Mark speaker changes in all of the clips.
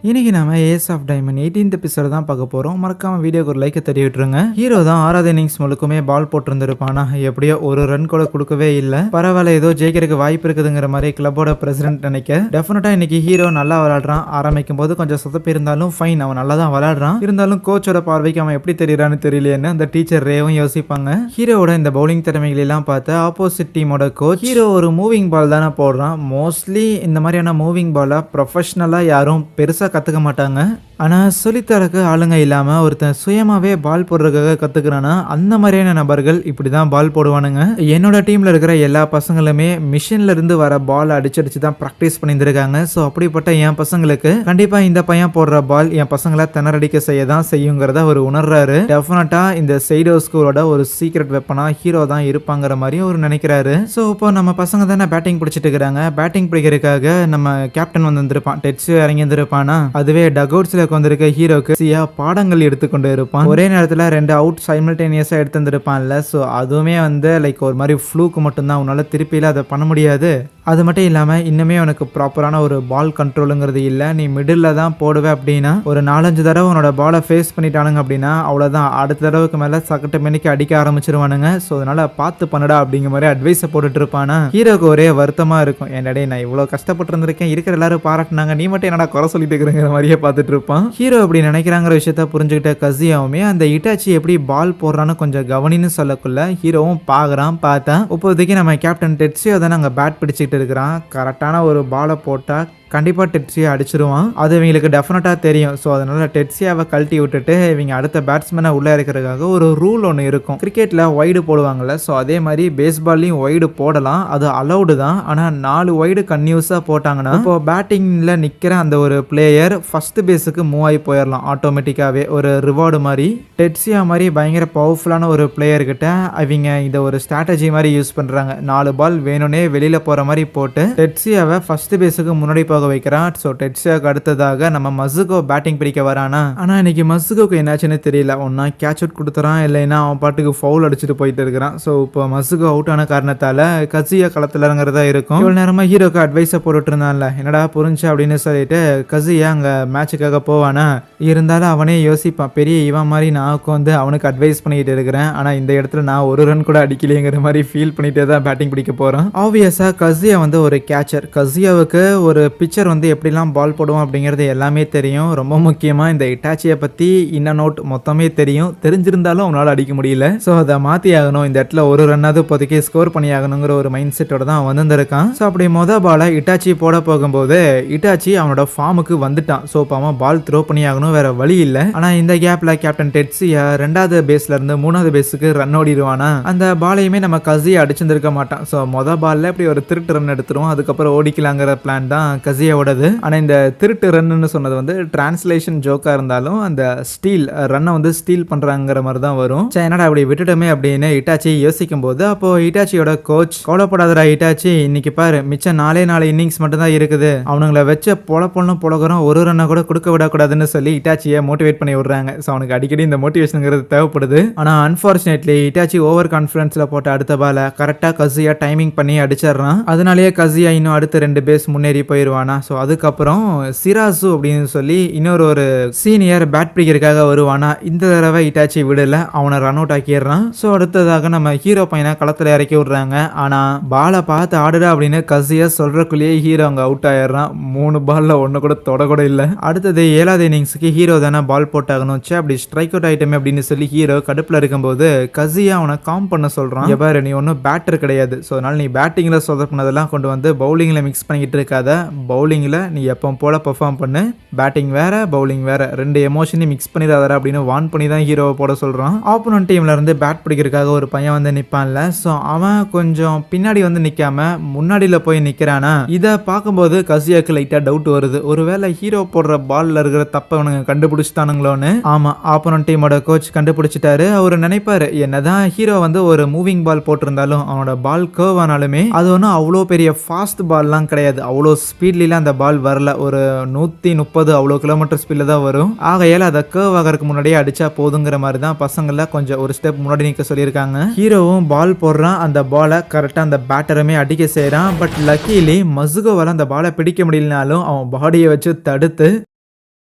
Speaker 1: இன்னைக்கு நாம ace of diamond 18th episode தான் பார்க்க போறோம். மறக்காம வீடியோக்கு ஒரு லைக்கை தட்டி விட்டுருங்க. ஹீரோ தான் 6வது இன்னிங்ஸ் முழுக்குமே பால் போட்டிருந்திருப்பானா, எப்படியோ ஒரு ரன் கூட கொடுக்கவே இல்லை. பரவாயில்ல, ஏதோ ஜெயிக்கிறதுக்கு வாய்ப்பு இருக்குதுங்கிற மாதிரி கிளப்போட பிரசிடென்ட் நினைக்க, டெஃபினட்டா இன்னைக்கு ஹீரோ நல்லா விளையாடுறான். ஆரம்பிக்கும் போது கொஞ்சம் சொதப்பி இருந்தாலும் ஃபைன், அவன் நல்லா தான் விளையாடுறான். இருந்தாலும் கோச்சோட பார்வைக்கு அவன் எப்படி தெரியறான்னு தெரியலையேன்னு அந்த டீச்சர் ரேவும் யோசிப்பாங்க. ஹீரோவோட இந்த பவுலிங் திறமைகள் எல்லாம் பார்த்து ஆப்போசிட் டீமோட கோச், ஹீரோ ஒரு மூவிங் பால் தானே போடுறான், மோஸ்ட்லி இந்த மாதிரியான மூவிங் பாலை ப்ரொஃபஷனலா யாரும் பெருசா கத்துக்க மாட்டாங்க. ஆனா சொல்லித்தரக்கு ஆளுங்க இல்லாம ஒருத்தன் சுயமாவே பால் போடுறதுக்காக கத்துக்கிறானா, அந்த மாதிரியான நபர்கள் இப்படிதான் பால் போடுவானுங்க. என்னோட டீம்ல இருக்கிற எல்லா பசங்களுமே மிஷின்ல இருந்து வர பால் அடிச்சு தான் பிராக்டிஸ் பண்ணியிருக்காங்க. ஸோ அப்படிப்பட்ட என் பசங்களுக்கு கண்டிப்பா இந்த பையன் போடுற பால் என் பசங்களை திணறடிக்க செய்ய தான் செய்யுங்கிறத அவர் உணர்றாரு. டெஃபினட்டா இந்த சைடோ ஸ்கூலோட ஒரு சீக்ரெட் வெப்பனா ஹீரோ தான் இருப்பாங்கிற மாதிரி அவர் நினைக்கிறாரு. ஸோ இப்போ நம்ம பசங்க தானே பேட்டிங் பிடிச்சிட்டு இருக்கிறாங்க. பேட்டிங் பிடிக்கிறதுக்காக நம்ம கேப்டன் வந்திருப்பான், டெட்ஸ் இறங்கி இருந்திருப்பானா. அதுவே டக்அவுட்ஸ்ல வந்திருக்க ஹீரோக்கு பாடங்கள் எடுத்துக்கொண்டு இருப்பான். ஒரே நேரத்தில் 2 அவுட் சைமல்டேனியஸா எடுத்து வந்திருப்பான்ல. ஸோ அதுவுமே லைக் ஒரு மாதிரி ஃப்ளூக்கு மட்டும்தான், உன்னால திருப்பியில அதை பண்ண முடியாது. அது மட்டும் இல்லாமல் இன்னுமே உனக்கு ப்ராப்பரான ஒரு பால் கண்ட்ரோலுங்கிறது இல்லை. நீ மிடில் தான் போடுவே அப்படின்னா ஒரு 4-5 தடவை உன்னோட பாலை ஃபேஸ் பண்ணிட்டானுங்க அப்படின்னா அவ்வளோதான், அடுத்த தடவைக்கு மேலே சக்கட்டு மணிக்கு அடிக்க ஆரம்பிச்சிருவானுங்க. ஸோ அதனால பார்த்து பண்ணடா அப்படிங்கிற மாதிரி அட்வைஸை போட்டுட்டு இருப்பானா. ஹீரோக்கு ஒரே வருத்தமாக இருக்கும், என்னடே நான் இவ்வளோ கஷ்டப்பட்டு இருந்திருக்கேன், இருக்கிற எல்லாரும் பாராட்டினாங்க, நீ மட்டும் என்னடா குறை சொல்லிட்டு இருக்கிறங்கிற மாதிரியே பார்த்துட்டு இருப்பான். ஹீரோ அப்படி நினைக்கிறாங்கிற விஷயத்த புரிஞ்சுக்கிட்ட கசியாவுமே அந்த இட்டாச்சி எப்படி பால் போடுறான்னு கொஞ்சம் கவனின்னு சொல்லக்குள்ள ஹீரோவும் பார்க்குறான். பார்த்தா இப்போதைக்கு நம்ம கேப்டன் டெட்ஸியோ தானே அங்கே பேட் பிடிச்சிட்டு இருக்கிறான். கரெக்டான ஒரு பாலை போட்டா கண்டிப்பா டெட்ஸியா அடிச்சிருவான். அது இவங்களுக்கு டெஃபினட்டா தெரியும். ஸோ அதனால டெட்ஸியாவை கழட்டி விட்டுட்டு இவங்க அடுத்த பேட்ஸ்மேனை உள்ள இருக்கிறதுக்காக ஒரு ரூல் ஒன்று இருக்கும். கிரிக்கெட்ல ஒய்டு போடுவாங்கல்ல, ஸோ அதே மாதிரி பேஸ்பால்லையும் ஒய்டு போடலாம், அது அலௌடு தான். ஆனால் 4 ஒய்டு கன்யூஸா போட்டாங்கன்னா இப்போ பேட்டிங்ல நிற்கிற அந்த ஒரு பிளேயர் ஃபர்ஸ்ட் பேஸுக்கு மூவ் ஆகி போயிடலாம் ஆட்டோமேட்டிக்காவே, ஒரு ரிவார்டு மாதிரி. டெட்ஸியா மாதிரி பயங்கர பவர்ஃபுல்லான ஒரு பிளேயர் கிட்ட அவங்க இதை ஒரு ஸ்ட்ராட்டஜி மாதிரி யூஸ் பண்றாங்க. 4 பால் வேணும்னே வெளியில போற மாதிரி போட்டு டெட்ஸியாவை ஃபர்ஸ்ட் பேஸுக்கு முன்னாடி வைக்கிறான். ஸோ டெட்ஸியாக்கு அடுத்ததாக நம்ம மசுகோ பேட்டிங் பிடிக்க வரானா. ஆனா இன்னைக்கு மசுகோக்கு என்னாச்சுன்னு தெரியல, ஒன்னா கேட்ச் அவுட் கொடுத்துறான், இல்லைன்னா அவன் பாட்டுக்கு ஃபவுல் அடிச்சுட்டு போயிட்டு இருக்கிறான். ஸோ இப்போ மசுகோ அவுட் ஆன காரணத்தால கசியா களத்துல இறங்குறதா இருக்கும். இவ்வளவு நேரமா ஹீரோக்கு அட்வைஸை போட்டுட்டு இருந்தான்ல, என்னடா புரிஞ்சு அப்படின்னு சொல்லிட்டு கசியா அங்க மேட்சுக்காக போவானா. இருந்தாலும் அவனே யோசிப்பான், பெரிய இவன் மாதிரி நான் அவனுக்கு அட்வைஸ் பண்ணிட்டு இருக்கிறேன், ஆனா இந்த இடத்துல நான் ஒரு ரன் கூட அடிக்கலைங்கிற மாதிரி ஃபீல் பண்ணிட்டே தான் பேட்டிங் பிடிக்க போறான். ஆப்வியஸா கசியா ஒரு கேச்சர், கசியாவுக்கு ஒரு பிச்சர் எப்படிலாம் பால் போடுவோம் அப்படிங்கிறது எல்லாமே தெரியும். ரொம்ப முக்கியமாக இந்த இட்டாச்சியை பற்றி இன்ன நோட் மொத்தமே தெரியும். தெரிஞ்சிருந்தாலும் அவனால் அடிக்க முடியல. ஸோ அதை மாற்றி ஆகணும், இந்த இடத்துல ஒரு ரன்னாவது இப்போதைக்கு ஸ்கோர் பண்ணி ஆகணுங்கிற ஒரு மைண்ட் செட்டோட தான் அவன் வந்திருக்கான். ஸோ அப்படி பாலை இட்டாச்சி போட போகும்போது இட்டாச்சி அவனோட ஃபார்முக்கு வந்துட்டான். ஸோ இப்போ அவன் பால் த்ரோ பண்ணி ஆகணும், வேற வழி இல்லை. ஆனால் இந்த கேப்ல கேப்டன் டெட்ஸியா 2வது பேஸ்ல இருந்து 3வது பேஸுக்கு ரன் ஓடிடுவானா. அந்த பாலையுமே நம்ம கசியா அடிச்சிருந்திருக்க மாட்டான். ஸோ பால்ல இப்படி ஒரு திருட்டு ரன் எடுத்துருவோம், அதுக்கப்புறம் ஓடிக்கலாங்கிற பிளான் தான் கசியாவோடது. ஆனா இந்த திருட்டு ரன்னு சொன்னது டிரான்ஸ்லேஷன் ஜோக்கா இருந்தாலும் அந்த ஸ்டீல் ரன்னை ஸ்டீல் பண்றாங்கிற மாதிரி தான் வரும். என்னடா அப்படி விட்டுட்டோமே அப்படின்னு இட்டாச்சி யோசிக்கும் போது அப்போ இட்டாச்சியோட கோச், கவலைப்படாதடா இட்டாச்சி, இன்னைக்கு பாரு மிச்சம் 4 இன்னிங்ஸ் மட்டும் தான் இருக்குது, அவனுங்களை வச்ச பொழப்பொண்ணும் புழகிறோம், ஒரு ரன்னை கூட கொடுக்க விடக்கூடாதுன்னு சொல்லி இட்டாச்சியை மோட்டிவேட் பண்ணி விடுறாங்க. ஸோ அவனுக்கு அடிக்கடி இந்த மோட்டிவேஷனுங்கிறது தேவைப்படுது. ஆனா அன்பார்ச்சுனேட்லி இட்டாச்சி ஓவர் கான்ஃபிடன்ஸ்ல போட்ட அடுத்த பால கரெக்டா கசியா டைமிங் பண்ணி அடிச்சிடறான். அதனாலேயே கசியா இன்னும் அடுத்த 2 பேஸ் முன்னேறி போயிருவானா. ஸோ அதுக்கப்புறம் சிராசு அப்படின்னு சொல்லி ஒரு சீனியர் பேட் பிடிக்கிறதுக்காக வருவானா. இந்த தடவை இட்டாச்சி விடல, அவனை ரன் அவுட் ஆக்கிடுறான். ஸோ அடுத்ததாக நம்ம ஹீரோ பையனை களத்தில் இறக்கி விடுறாங்க. ஆனா பாலை பார்த்து ஆடுடா அப்படின்னு கசியா சொல்றக்குள்ளேயே ஹீரோ அங்கே அவுட் ஆயிடுறான். 3 பால்ல 1 கூட தொடக்கூட இல்லை. அடுத்தது 7வது இன்னிங்ஸுக்கு ஹீரோ தானே பால் போட்டாகணும், அப்படி ஸ்ட்ரைக் அவுட் ஆயிட்டமே அப்படின்னு சொல்லி ஹீரோ கடுப்புல இருக்கும்போது கசியா அவனை காம் பண்ண சொல்றான். எவ்வாறு நீ ஒன்றும் பேட்டர் கிடையாது, ஸோ அதனால நீ பேட்டிங்ல சொதப்பினதெல்லாம் கொண்டு பவுலிங்ல மிக்ஸ் பண்ணிக்கிட்டு இருக்காத, பவுலிங்கில் நீ எப்போ போல பெர்ஃபார்ம் பண்ணு, பேட்டிங் வேற பவுலிங் வேற, 2 எமோஷனையும் மிக்ஸ் பண்ணிடாத அப்படின்னு வார்ன் பண்ணி தான் ஹீரோவை போட சொல்கிறான். ஆப்போனன்ட் டீம்ல இருந்து பேட் பிடிக்கிறதுக்காக ஒரு பையன் நிற்பான்ல, ஸோ அவன் கொஞ்சம் பின்னாடி நிற்காம முன்னாடியில் போய் நிற்கிறானா. இதை பார்க்கும்போது கசியாக்கு லைட்டாக டவுட் வருது, ஒருவேளை ஹீரோ போடுற பால்ல இருக்கிற தப்பை அவனுங்க கண்டுபிடிச்சிட்டானுங்களோன்னு. ஆமா, ஆப்போனன்ட் டீமோட கோச் கண்டுபிடிச்சிட்டாரு. அவர் நினைப்பாரு என்னதான் ஹீரோ ஒரு மூவிங் பால் போட்டிருந்தாலும் அவனோட பால் கர்வ் ஆனாலுமே அது அவ்வளோ பெரிய ஃபாஸ்ட் பால்லாம் கிடையாது, அவ்வளோ ஸ்பீட்ல அந்த பால் வரல, ஒரு 130 அவ்வளோ கிலோமீட்டர் ஸ்பீட்ல தான் வரும். ஆகையால அதை கர்வ் ஆகிறதுக்கு முன்னாடியே அடிச்சா போதுங்கிற மாதிரி தான் பசங்கள கொஞ்சம் ஒரு ஸ்டெப் முன்னாடி நிற்க சொல்லியிருக்காங்க. ஹீரோவும் பால் போடுறான், அந்த பாலை கரெக்டா அந்த பேட்டருமே அடிக்க செய்யறான். பட் லக்கிலி மசுகோவால அந்த பாலை பிடிக்க முடியலனாலும் அவன் பாடியை வச்சு தடுத்து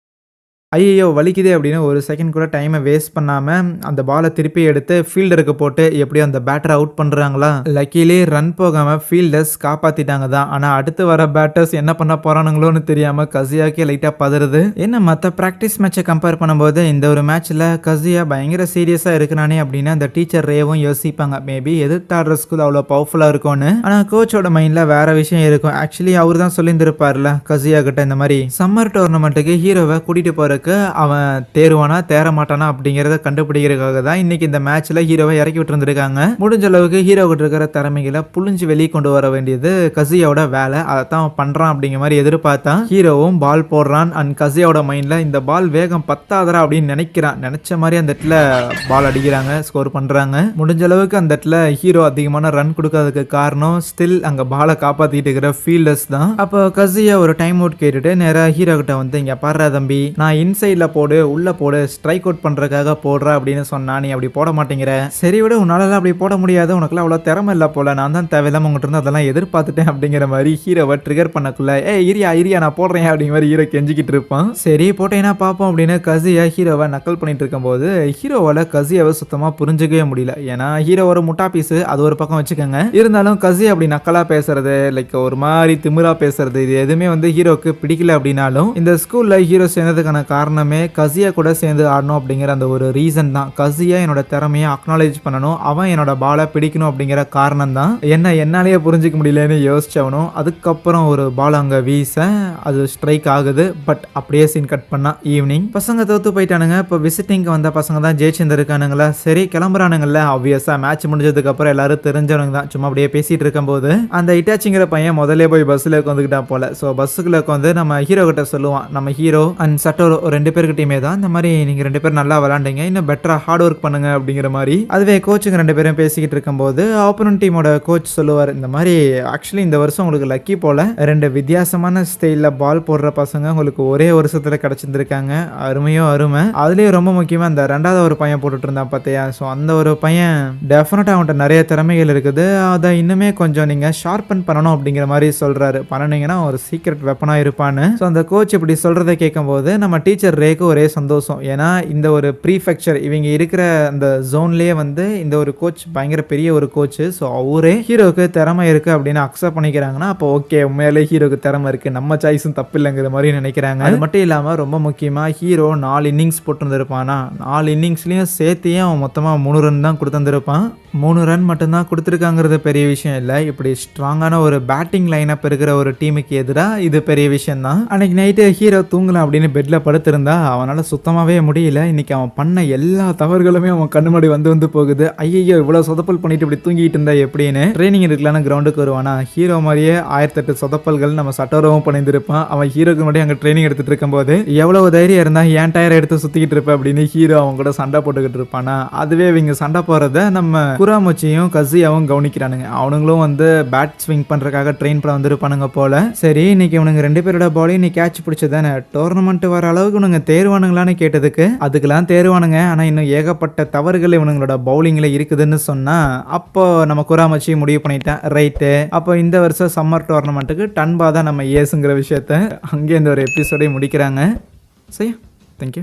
Speaker 1: ஐயோ வலிக்குதே அப்படின்னு ஒரு செகண்ட் கூட டைமை வேஸ்ட் பண்ணாம அந்த பாலை திருப்பி எடுத்து ஃபீல்டருக்கு போட்டு எப்படியோ அந்த பேட்டரை அவுட் பண்றாங்களா. லக்கிலே ரன் போகாம ஃபீல்டர்ஸ் காப்பாத்திட்டாங்க தான். ஆனா அடுத்து வர பேட்டர்ஸ் என்ன பண்ண போறானுங்களோன்னு தெரியாம கசியாக்கே லைட்டா பதறுது. என்ன மற்ற பிராக்டிஸ் மேட்சை கம்பேர் பண்ணும்போது இந்த ஒரு மேட்ச்ல கசியா பயங்கர சீரியஸா இருக்கிறானே அப்படின்னு அந்த டீச்சர் ரேவும் யோசிப்பாங்க. மேபி எதிர்த்தாடுற ஸ்கூல் அவ்வளோ பவர்ஃபுல்லா இருக்கும்னு. ஆனா கோச்சோட மைண்ட்ல வேற விஷயம் இருக்கும். ஆக்சுவலி அவர் தான் சொல்லியிருந்திருப்பார்ல கசியா கிட்ட இந்த மாதிரி சம்மர் டோர்னமெண்ட்டுக்கு ஹீரோவை கூட்டிட்டு போறதுக்கு அவன் தேர்வானா தேர மாட்டானா அப்படிங்கறத கண்டுபிடிக்கிறதுக்காக தான் இன்னைக்கு இந்த மேட்ச்ல ஹீரோவை இறக்கி விட்டு இருந்திருக்காங்க. முடிஞ்ச அளவுக்கு ஹீரோ கிட்ட இருக்கிற திறமைகளை புளிஞ்சு வெளியே கொண்டு வர வேண்டியது கசியாவோட வேலை. அதைத்தான் பண்றான் அப்படிங்கிற மாதிரி எதிர்பார்த்தா ஹீரோவும் பால் போடுறான். அண்ட் கசியாவோட மைண்ட்ல இந்த பால் வேகம் பத்தாதரா அப்படின்னு நினைக்கிறான். நினைச்ச மாதிரி அந்த இடத்துல பால் அடிக்கிறாங்க, ஸ்கோர் பண்றாங்க. முடிஞ்ச அளவுக்கு அந்த இடத்துல ஹீரோ அதிகமான ரன் கொடுக்காததுக்கு காரணம் ஸ்டில் அங்க பாலை காப்பாத்திட்டு இருக்கிற ஃபீல்டர்ஸ் தான். அப்போ கசியா ஒரு டைம் அவுட் கேட்டுட்டு நேரா ஹீரோ கிட்ட வந்து இங்க பாடுறா தம்பி, நான் இன்சைட்ல போடு உள்ள போடு ஸ்ட்ரைக் அவுட் பண்றதுக்காக போடுற அப்படின்னு சொன்னா நீ அப்படி போட மாட்டேங்கிற. சரி விட உன்னால அப்படி போட முடியாது, உனக்குலாம் அவ்வளவு திறமை இல்ல போல, நான் தான் தேவையில்லாம உங்ககிட்ட இருந்து அதெல்லாம் எதிர்பார்த்துட்டேன் அப்படிங்கிற மாதிரி ஹீரோவை ட்ரிகர் பண்ணக்குள்ள இரியா நான் போடுறேன் அப்படிங்கிற மாதிரி ஹீரோ கெஞ்சிக்கிட்டு இருப்பான். சரி போட்டேன்னா பாப்போம் அப்படின்னு கசியா ஹீரோவை நக்கல் பண்ணிட்டு இருக்கும் போது ஹீரோவால கசியாவை சுத்தமா புரிஞ்சுக்கவே முடியல. ஏன்னா ஹீரோ ஒரு முட்டா பீஸ், அது ஒரு பக்கம் வச்சுக்கோங்க. இருந்தாலும் கசியா அப்படி நக்கலா பேசுறது லைக் ஒரு மாதிரி திமிரா பேசுறது இது எதுவுமே வந்து ஹீரோக்கு பிடிக்கல. அப்படின்னாலும் இந்த ஸ்கூல்ல ஹீரோ சேர்ந்ததுக்கான காரணமே கசியா கூட சேர்ந்து ஆடணும் அப்படிங்கிற அந்த ஒரு ரீசன் தான். கசியா என்னோட திறமையை அக்னாலேஜ் பண்ணணும், அவன் என்னோட பாலை பிடிக்கணும் அப்படிங்கிற காரணம் தான். என்னாலேயே புரிஞ்சிக்க முடியலன்னு யோசிச்சவனும் அதுக்கப்புறம் ஒரு பால் அங்க வீச அது ஸ்ட்ரைக் ஆகுது. பட் அப்படியே சீன் கட் பண்ணா ஈவினிங் பசங்க தோத்து போயிட்டானுங்க. இப்போ விசிட்டிங்க்கு வந்த பசங்க தான் ஜெயிச்சிருக்கானுங்களா. சரி கிளம்புறானுங்கல்ல. ஆப்வியஸா மேட்ச் முடிஞ்சதுக்கு அப்புறம் எல்லாரும் தெரிஞ்சவனுங்க தான். சும்மா அப்படியே பேசிட்டு இருக்கும் போது அந்த இட்டாச்சிங்கிற பையன் முதல்ல போய் பஸ்ல உட்காந்துக்கிட்டான் போல. ஸோ பஸ்ஸுக்குள்ள உட்காந்து நம்ம ஹீரோ கிட்ட சொல்லுவான், நம்ம ஹீரோ அண்ட் சட்டோரோ ரெண்டு பேருக்கிட்டையுமே தான் இந்த மாதிரி நீங்க ரெண்டு பேரும் நல்லா விளாண்டீங்க, இன்னும் பெட்டரா ஹார்ட் ஒர்க் பண்ணுங்க அப்படிங்கிற மாதிரி. அதுவே கோச்சுங்க ரெண்டு பேரும் பேசிக்கிட்டு இருக்கும்போது ஆப்போனன்ட் டீமோட கோச் சொல்லுவார், இந்த மாதிரி ஆக்சுவலி இந்த வருஷம் உங்களுக்கு லக்கி போல, ரெண்டு வித்தியாசமான ஸ்டைல்ல பால் போடுற பசங்க உங்களுக்கு ஒரே வருஷத்துல கிடைச்சிருந்திருக்காங்க. அருமையோ அருமை. அதுலயும் ரொம்ப முக்கியமா அந்த ரெண்டாவது ஒரு பையன் போட்டுட்டு இருந்தான் பார்த்தியா, ஸோ அந்த ஒரு பையன் டெஃபினட்டா அவன்கிட்ட நிறைய திறமைகள் இருக்குது, அதை இன்னுமே கொஞ்சம் நீங்க ஷார்பன் பண்ணணும் அப்படிங்கிற மாதிரி சொல்றாரு. பண்ணினீங்கன்னா ஒரு சீக்ரெட் வெப்பனா இருப்பான்னு. ஸோ அந்த கோச் இப்படி சொல்றதை கேட்கும் போது நம்ம டீச்சர் ரேக்கு ஒரே சந்தோஷம். ஏன்னா இந்த ஒரு ப்ரீஃபெக்சர் இவங்க இருக்கிற அந்த ஜோன்லயே வந்து இந்த ஒரு கோச் பயங்கர பெரிய ஒரு கோச். ஸோ அவரே ஹீரோக்கு திறமை இருக்கு அப்படின்னு அக்செப்ட் பண்ணிக்கிறாங்கன்னா அப்போ ஓகே உண்மையிலே ஹீரோக்கு திறமை இருக்கு, நம்ம சாய்ஸும் தப்பு இல்லைங்கிற மாதிரி நினைக்கிறாங்க. அது மட்டும் இல்லாம ரொம்ப முக்கியமா ஹீரோ 4 இன்னிங்ஸ் போட்டுருந்துருப்பானா, 4 இன்னிங்ஸ்லயும் சேர்த்தியே அவன் மொத்தமா 3 ரன் தான் கொடுத்துருப்பான். 3 ரன் மட்டும்தான் கொடுத்துருக்காங்கிறது பெரிய விஷயம் இல்லை. இப்படி ஸ்ட்ராங்கான ஒரு பேட்டிங் லைனப் இருக்கிற ஒரு டீமுக்கு எதிராக இது பெரிய விஷயம் தான். அன்னைக்கு நைட்டு ஹீரோ தூங்கலாம் அப்படின்னு பெட்ல படுத்திருந்தா அவனால சுத்தமாவே முடியல. இன்னைக்கு அவன் பண்ண எல்லா தவறுகளுமே அவன் கண்ணு முன்னாடி வந்து போகுது. ஐயோ இவ்வளவு சொதப்பல் பண்ணிட்டு இப்படி தூங்கிட்டு இருந்தா எப்படின்னு. ட்ரைனிங் எடுக்கலான்னு கிரவுண்டுக்கு வருவானா, ஹீரோ மாதிரியே 1008 சொதப்பல்கள் நம்ம சட்டோரவும் பண்ணியிருப்பான். அவன் ஹீரோக்கு முன்னாடி அங்கே ட்ரைனிங் எடுத்துட்டு இருக்கும் போது எவ்வளவு தைரியம் இருந்தா ஏன் டயர் எடுத்து சுத்திக்கிட்டு இருப்ப அப்படின்னு ஹீரோ அவங்க கூட சண்டை போட்டுக்கிட்டு இருப்பானா. அதுவே இவங்க சண்டை போறத நம்ம குராமச்சியும் கசியாவும் கவனிக்கிறானுங்க. அவனுங்களும் வந்து பேட் ஸ்விங் பண்றதுக்காக ட்ரெயின் பண்ண வந்திருப்பானுங்க போல. சரி இன்னைக்கு இவனுங்க ரெண்டு பேரோட பாலையும் நீ கேட்ச் பிடிச்சதானே, டோர்னமெண்ட் வர அளவுக்கு இவனுங்க தேர்வானுங்களான்னு கேட்டதுக்கு அதுக்கெல்லாம் தேர்வானுங்க, ஆனா இன்னும் ஏகப்பட்ட தவறுகள் இவனுங்களோட பவுலிங்ல இருக்குதுன்னு சொன்னா அப்போ நம்ம குராமச்சி முடிவு பண்ணிட்டேன். ரைட்டு அப்போ இந்த வருஷம் சம்மர் டோர்னமெண்ட்டுக்கு டன்பா தான் நம்ம ஏசுங்கிற விஷயத்த அங்கே இந்த ஒரு எபிசோடை முடிக்கிறாங்க. சரி தேங்க்யூ.